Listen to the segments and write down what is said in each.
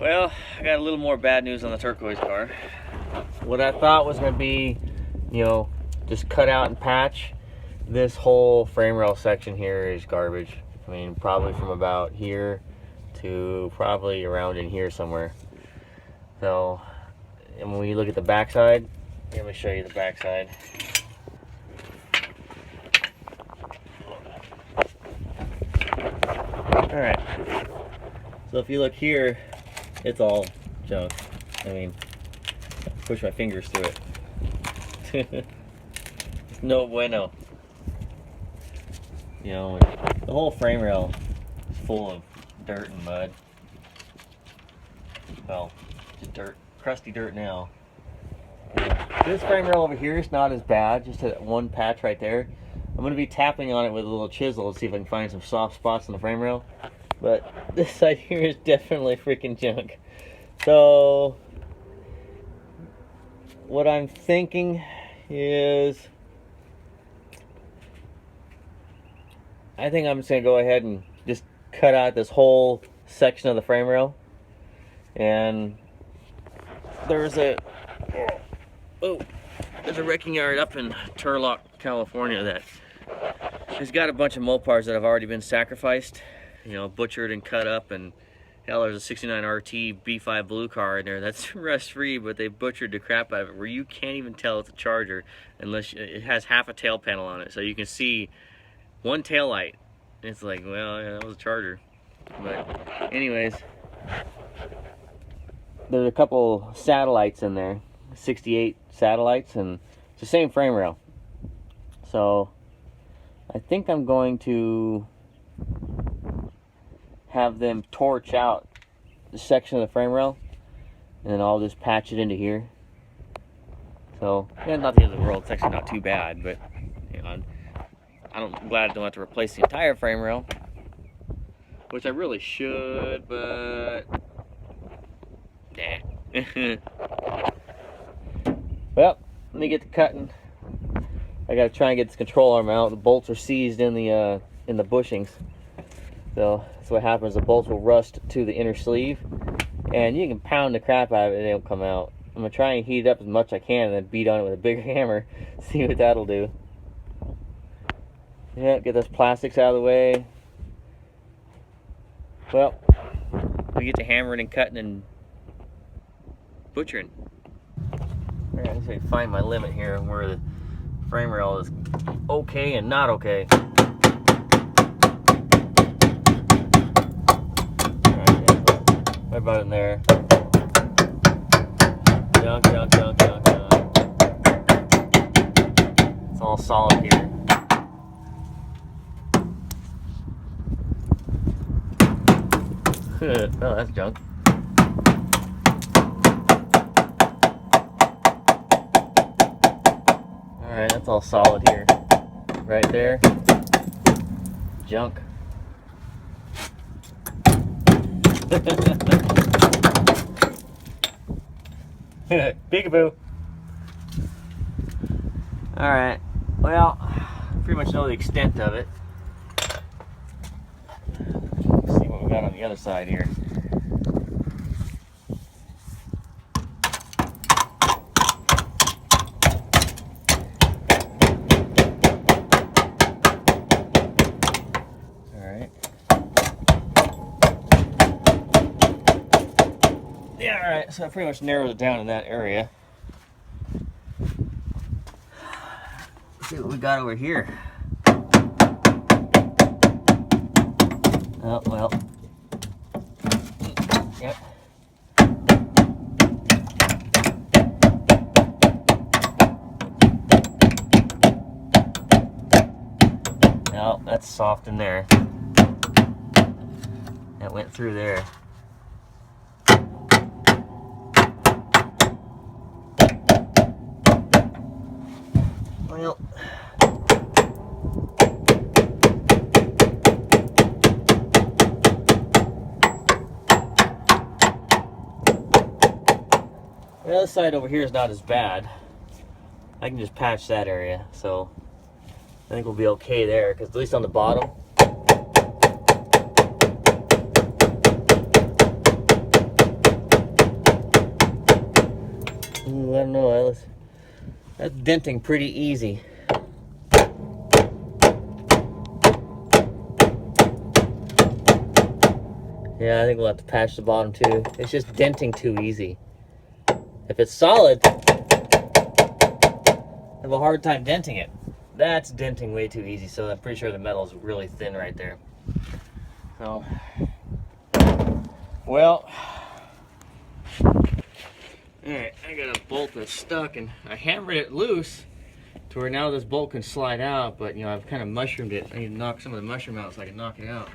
Well, I got a little more bad news on the turquoise car. What I thought was going to be, just cut out and patch, this whole frame rail section here is garbage. I mean, probably from about here to probably around in here somewhere. So, and when you look at the backside, let me show you the backside. Alright, so if you look here, it's all junk. I mean, push my fingers through it. No bueno. The whole frame rail is full of dirt and mud. Well, just dirt, crusty dirt now. This frame rail over here is not as bad, just that one patch right there. I'm going to be tapping on it with a little chisel to see if I can find some soft spots on the frame rail. But this side here is definitely freaking junk. So, what I'm thinking is, I think I'm just going to go ahead and just cut out this whole section of the frame rail. And there's a wrecking yard up in Turlock, California that has got a bunch of Mopars that have already been sacrificed, butchered and cut up. And hell, there's a 69 RT B5 blue car in there that's rust free, but they butchered the crap out of it where you can't even tell it's a Charger unless it has half a tail panel on it, so you can see one tail light. It's like, well, yeah, that was a Charger. But anyways, there's a couple satellites in there, 68 satellites, and it's the same frame rail. So I think I'm going to have them torch out the section of the frame rail, and then I'll just patch it into here. So, yeah, not the end of the world. It's actually not too bad, but I'm glad I don't have to replace the entire frame rail, which I really should, but nah. Well, let me get to cutting. I gotta try and get this control arm out. The bolts are seized in the bushings, so that's what happens. The bolts will rust to the inner sleeve, and you can pound the crap out of it and it'll come out. I'm gonna try and heat it up as much as I can and then beat on it with a bigger hammer, see what that'll do. Yeah, get those plastics out of the way. Well, we get to hammering and cutting and butchering. Alright, let's see if I find my limit here where the frame rail is okay and not okay. Alright, yeah, right about in there. Junk, junk, junk, junk, junk. It's all solid here. Oh, that's junk. Alright, that's all solid here. Right there. Junk. Peekaboo. Alright, well, pretty much know the extent of it. Let's see what we got on the other side here. Yeah, alright, so that pretty much narrows it down in that area. Let's see what we got over here. Oh, well. Yep. No, that's soft in there. That went through there. Well, the other side over here is not as bad. I can just patch that area, so I think we'll be okay there, because at least on the bottom, Ooh, I don't know. That's denting pretty easy. Yeah, I think we'll have to patch the bottom too. It's just denting too easy. If it's solid, I have a hard time denting it. That's denting way too easy, so I'm pretty sure the metal is really thin right there. So, well, alright, I got a bolt that's stuck, and I hammered it loose to where now this bolt can slide out, but you know, I've kind of mushroomed it. I need to knock some of the mushroom out so I can knock it out.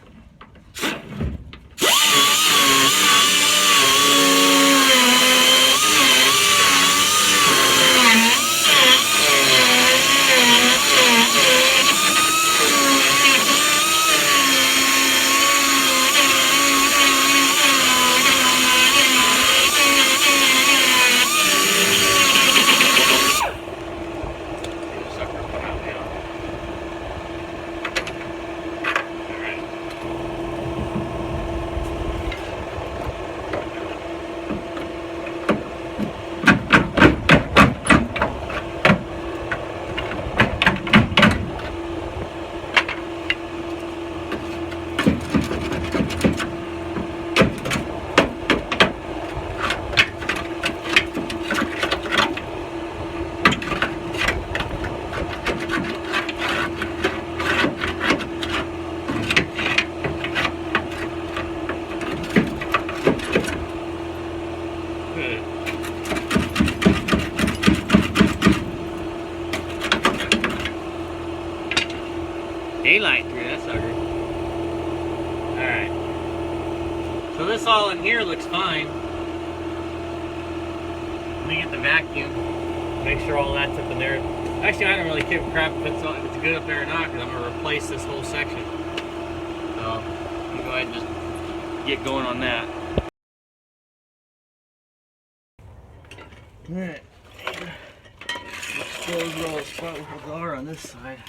Daylight through that sucker. Alright. So this all in here looks fine. Let me get the vacuum. Make sure all that's up in there. Actually, I don't really give a crap if it's good up there or not, because I'm going to replace this whole section. So, I'm going to go ahead and just get going on that. Alright. Let's close all the spot with the door on this side.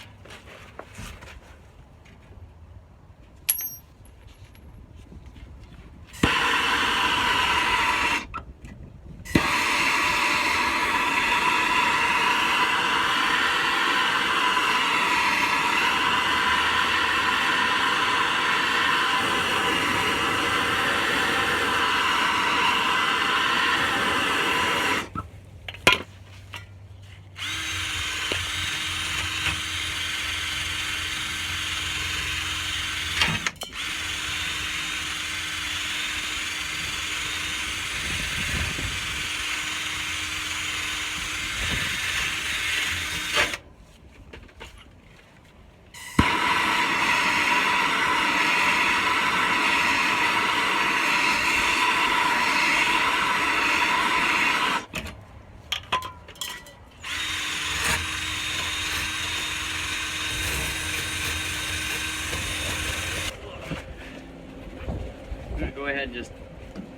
Go ahead and just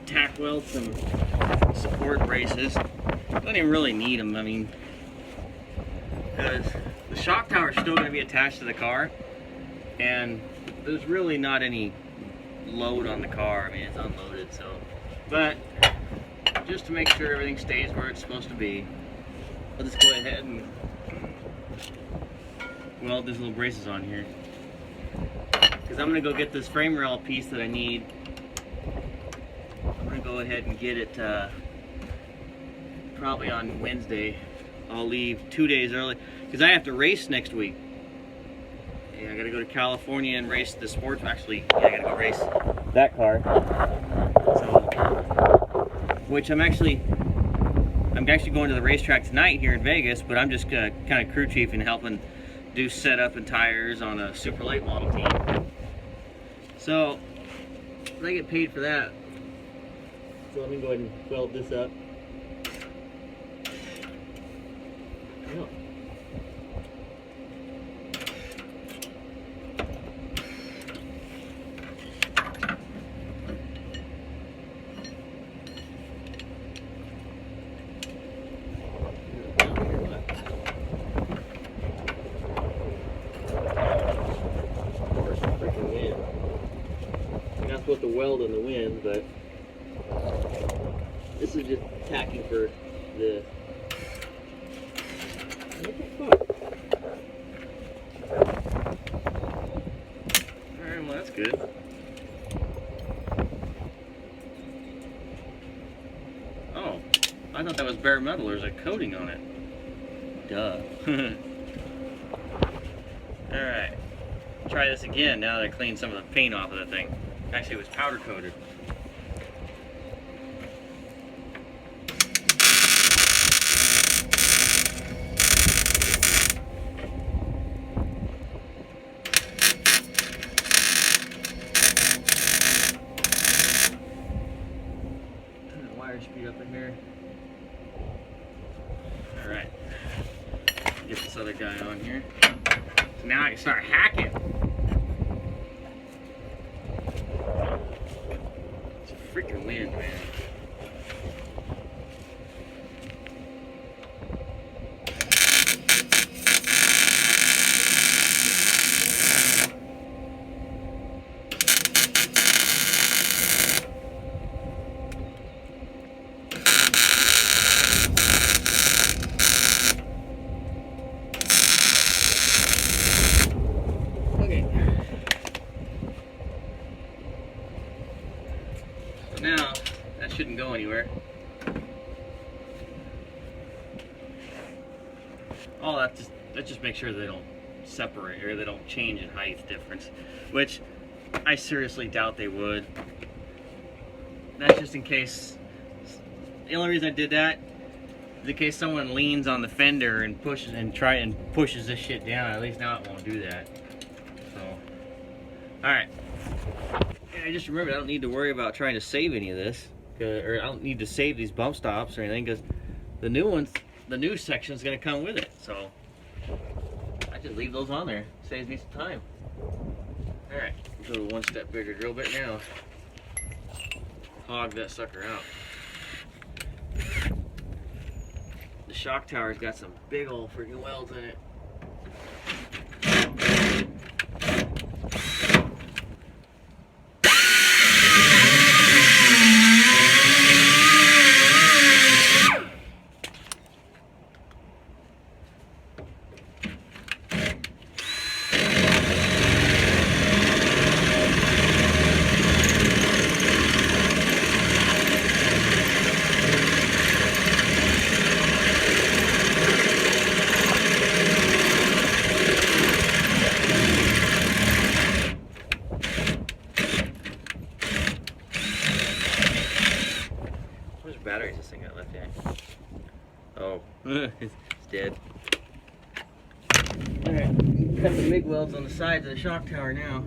tack weld some support braces. Don't even really need them, I mean, because the shock tower is still going to be attached to the car, and there's really not any load on the car. I mean, it's unloaded, so. But just to make sure everything stays where it's supposed to be, I'll just go ahead and weld these little braces on here, because I'm going to go get this frame rail piece that I need. I'm going to go ahead and get it probably on Wednesday. I'll leave 2 days early because I have to race next week. Yeah, I got to go to California and race the sports. Actually, yeah, I got to go race that car. So, which I'm actually going to the racetrack tonight here in Vegas, but I'm just kind of crew chief and helping do setup and tires on a super late model team. So I get paid for that. So let me go ahead and weld this up. Oh. You're not supposed to weld in the wind, but this is just tacking for this. What the fuck? Alright, well that's good. Oh, I thought that was bare metal. There's a coating on it. Duh. Alright. Try this again now that I cleaned some of the paint off of the thing. Actually, it was powder coated. Speed up in here. Alright. Get this other guy on here. So now I can start hacking. It's a freaking wind, man. Now, that shouldn't go anywhere. Oh, that just makes sure they don't separate or they don't change in height difference, which I seriously doubt they would. That's just in case. The only reason I did that is in case someone leans on the fender and pushes this shit down. At least now it won't do that. So, all right. I just remembered I don't need to worry about trying to save any of this, or I don't need to save these bump stops or anything, because the new section is going to come with it. So I just leave those on there. Saves me some time. All right, go to one step bigger drill bit now. Hog that sucker out. The shock tower's got some big old freaking welds in it. Batteries this thing got left behind. Oh, it's dead. Alright, cut the MIG welds on the sides of the shock tower now.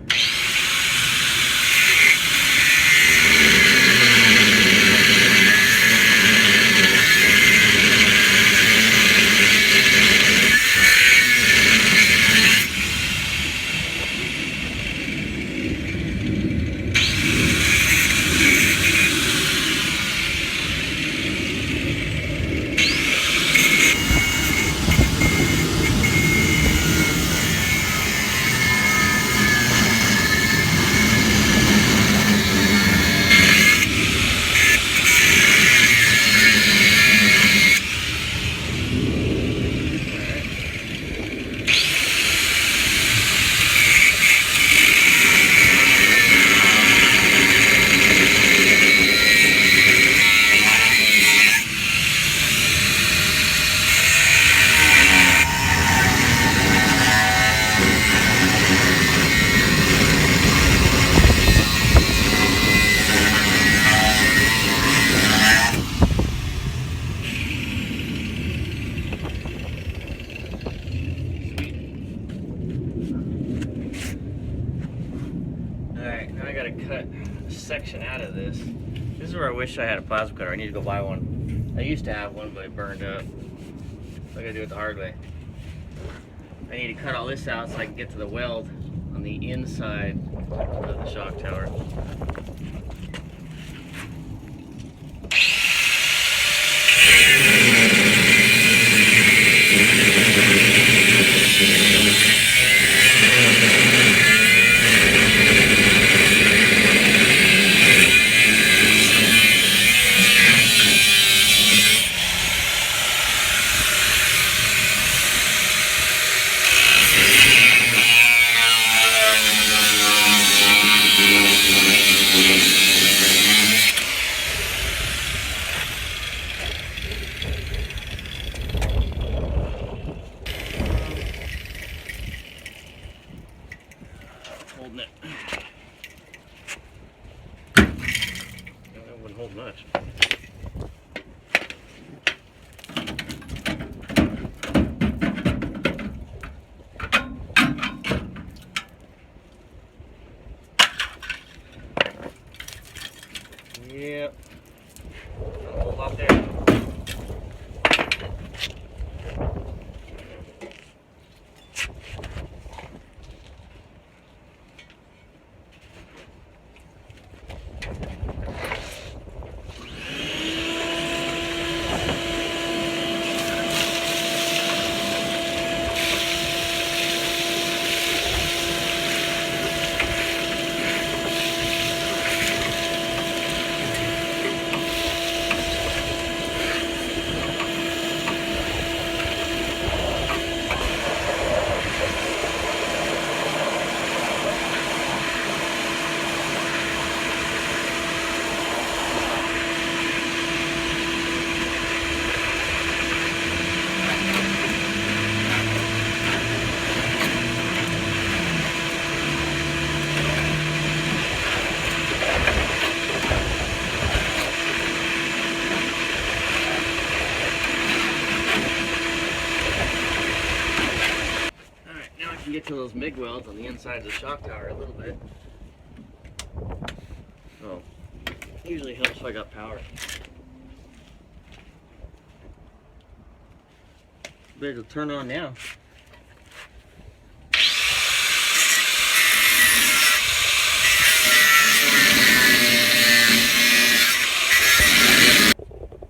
Cut a section out of this. This is where I wish I had a plasma cutter. I need to go buy one. I used to have one, but it burned up. So I gotta do it the hard way. I need to cut all this out so I can get to the weld on the inside of the shock tower. doesn't hold much. Yep. Not a whole lot there. Get to those MIG welds on the inside of the shock tower a little bit. Oh, usually helps if I got power. Better to turn on now.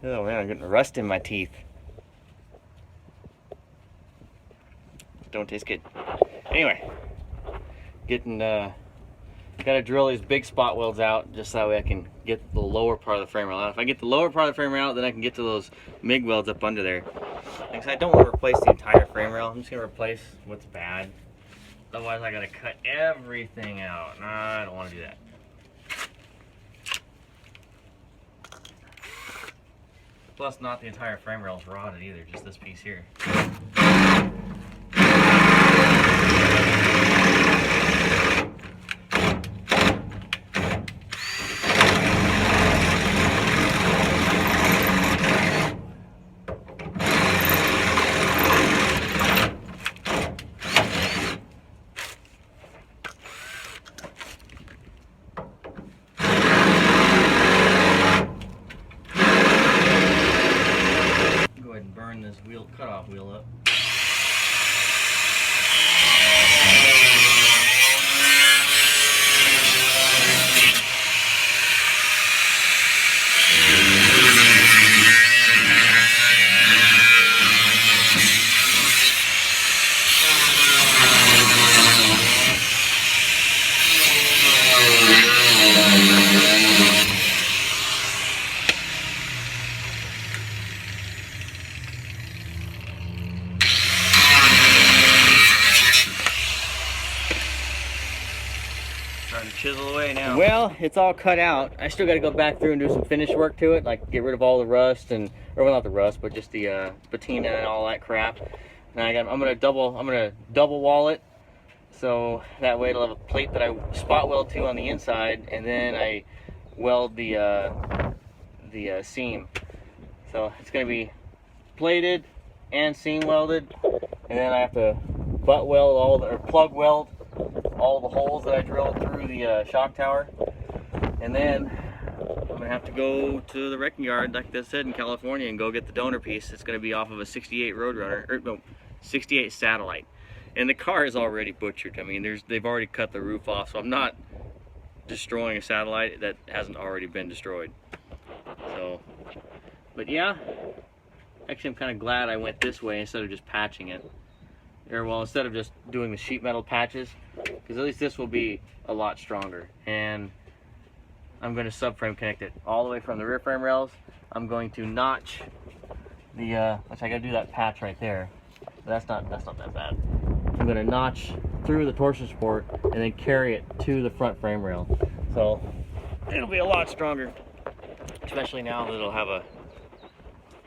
Oh man, I'm getting rust in my teeth. Don't taste good. Anyway, gotta drill these big spot welds out just so that way I can get the lower part of the frame rail out. If I get the lower part of the frame rail out, then I can get to those MIG welds up under there. Like I don't want to replace the entire frame rail. I'm just gonna replace what's bad. Otherwise, I gotta cut everything out. Nah, I don't want to do that. Plus, not the entire frame rail is rotted either, just this piece here. This wheel cutoff wheel up. Trying to chisel away now. Well, it's all cut out. I still got to go back through and do some finish work to it, like get rid of all the rust and, or well, not the rust, but just the patina and all that crap. And I'm gonna double wall it, so that way it'll have a plate that I spot weld to on the inside, and then I weld the seam. So it's gonna be plated and seam welded, and then I have to butt weld all the, or plug weld all the holes that I drilled through the shock tower. And then I'm gonna have to go to the wrecking yard, like I said, in California, and go get the donor piece. It's gonna be off of a 68 Roadrunner, or no, 68 Satellite. And the car is already butchered. I mean, they've already cut the roof off, so I'm not destroying a Satellite that hasn't already been destroyed. So, but yeah, actually I'm kind of glad I went this way instead of just patching it. Or well, instead of just doing the sheet metal patches, because at least this will be a lot stronger. And I'm going to subframe connect it all the way from the rear frame rails. I'm going to notch the, which I got to do that patch right there. But that's not that bad. I'm going to notch through the torsion support and then carry it to the front frame rail. So it'll be a lot stronger, especially now that it'll have a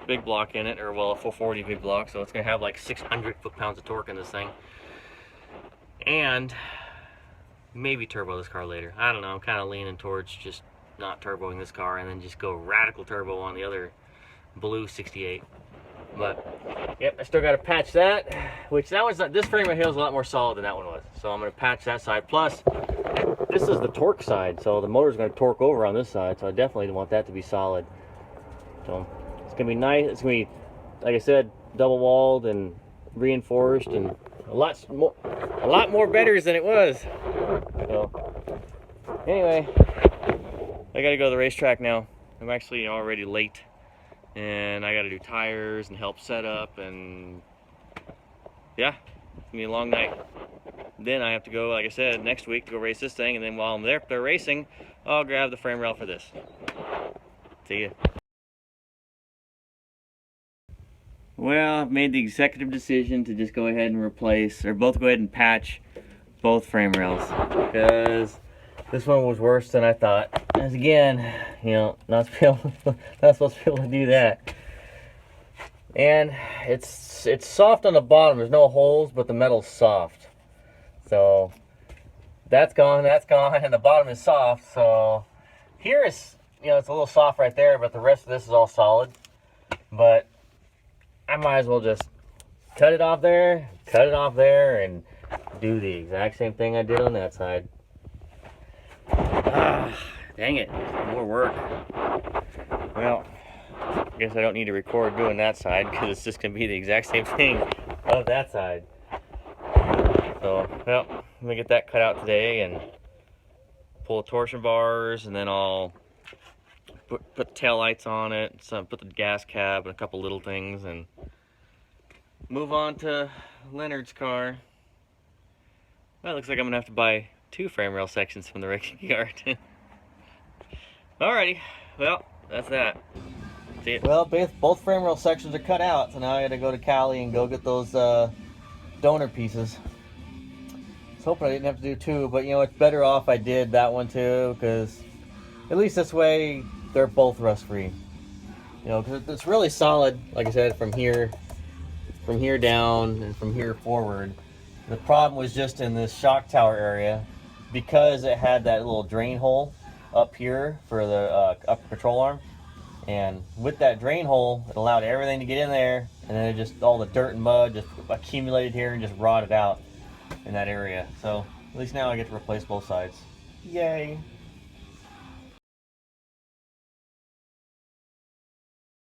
big block in it, or well, a 440 big block, so it's gonna have like 600 foot-pounds of torque in this thing, and maybe turbo this car later. I don't know. I'm kind of leaning towards just not turboing this car and then just go radical turbo on the other blue 68. But yep, I still got to patch that, which that was, this frame right here is a lot more solid than that one was. So I'm going to patch that side. Plus, this is the torque side, so the motor's going to torque over on this side, so I definitely want that to be solid. So it's going to be nice. It's going to be, like I said, double walled and reinforced, and a lot more better than it was. So anyway, I got to go to the racetrack now. I'm actually already late, and I got to do tires and help set up, and yeah, it's gonna be a long night. Then I have to go, like I said, next week to go race this thing, and then while I'm there racing, I'll grab the frame rail for this. See ya. Well, I've made the executive decision to just go ahead and replace, or both go ahead and patch both frame rails, because this one was worse than I thought. As again, you know, not supposed to be able to do that. And it's soft on the bottom. There's no holes, but the metal's soft. So that's gone, and the bottom is soft. So here is, you know, it's a little soft right there, but the rest of this is all solid. But I might as well just cut it off there, and do the exact same thing I did on that side. Dang it, more work. Well, I guess I don't need to record doing that side, because it's just going to be the exact same thing of that side. So, well, I'm going to get that cut out today and pull the torsion bars, and then I'll put the tail lights on it, put the gas cab and a couple little things, and move on to Leonard's car. Well, it looks like I'm going to have to buy 2 frame rail sections from the wrecking yard. Alrighty, well, that's that. See ya. Well, both frame rail sections are cut out, so now I gotta go to Cali and go get those donor pieces. I was hoping I didn't have to do 2, but you know, it's better off I did that one too, because at least this way they're both rust free. You know, because it's really solid, like I said, from here down and from here forward. The problem was just in this shock tower area, because it had that little drain hole up here for the upper control arm, and with that drain hole it allowed everything to get in there, and then it just, all the dirt and mud just accumulated here and just rotted out in that area. So at least now I get to replace both sides. Yay.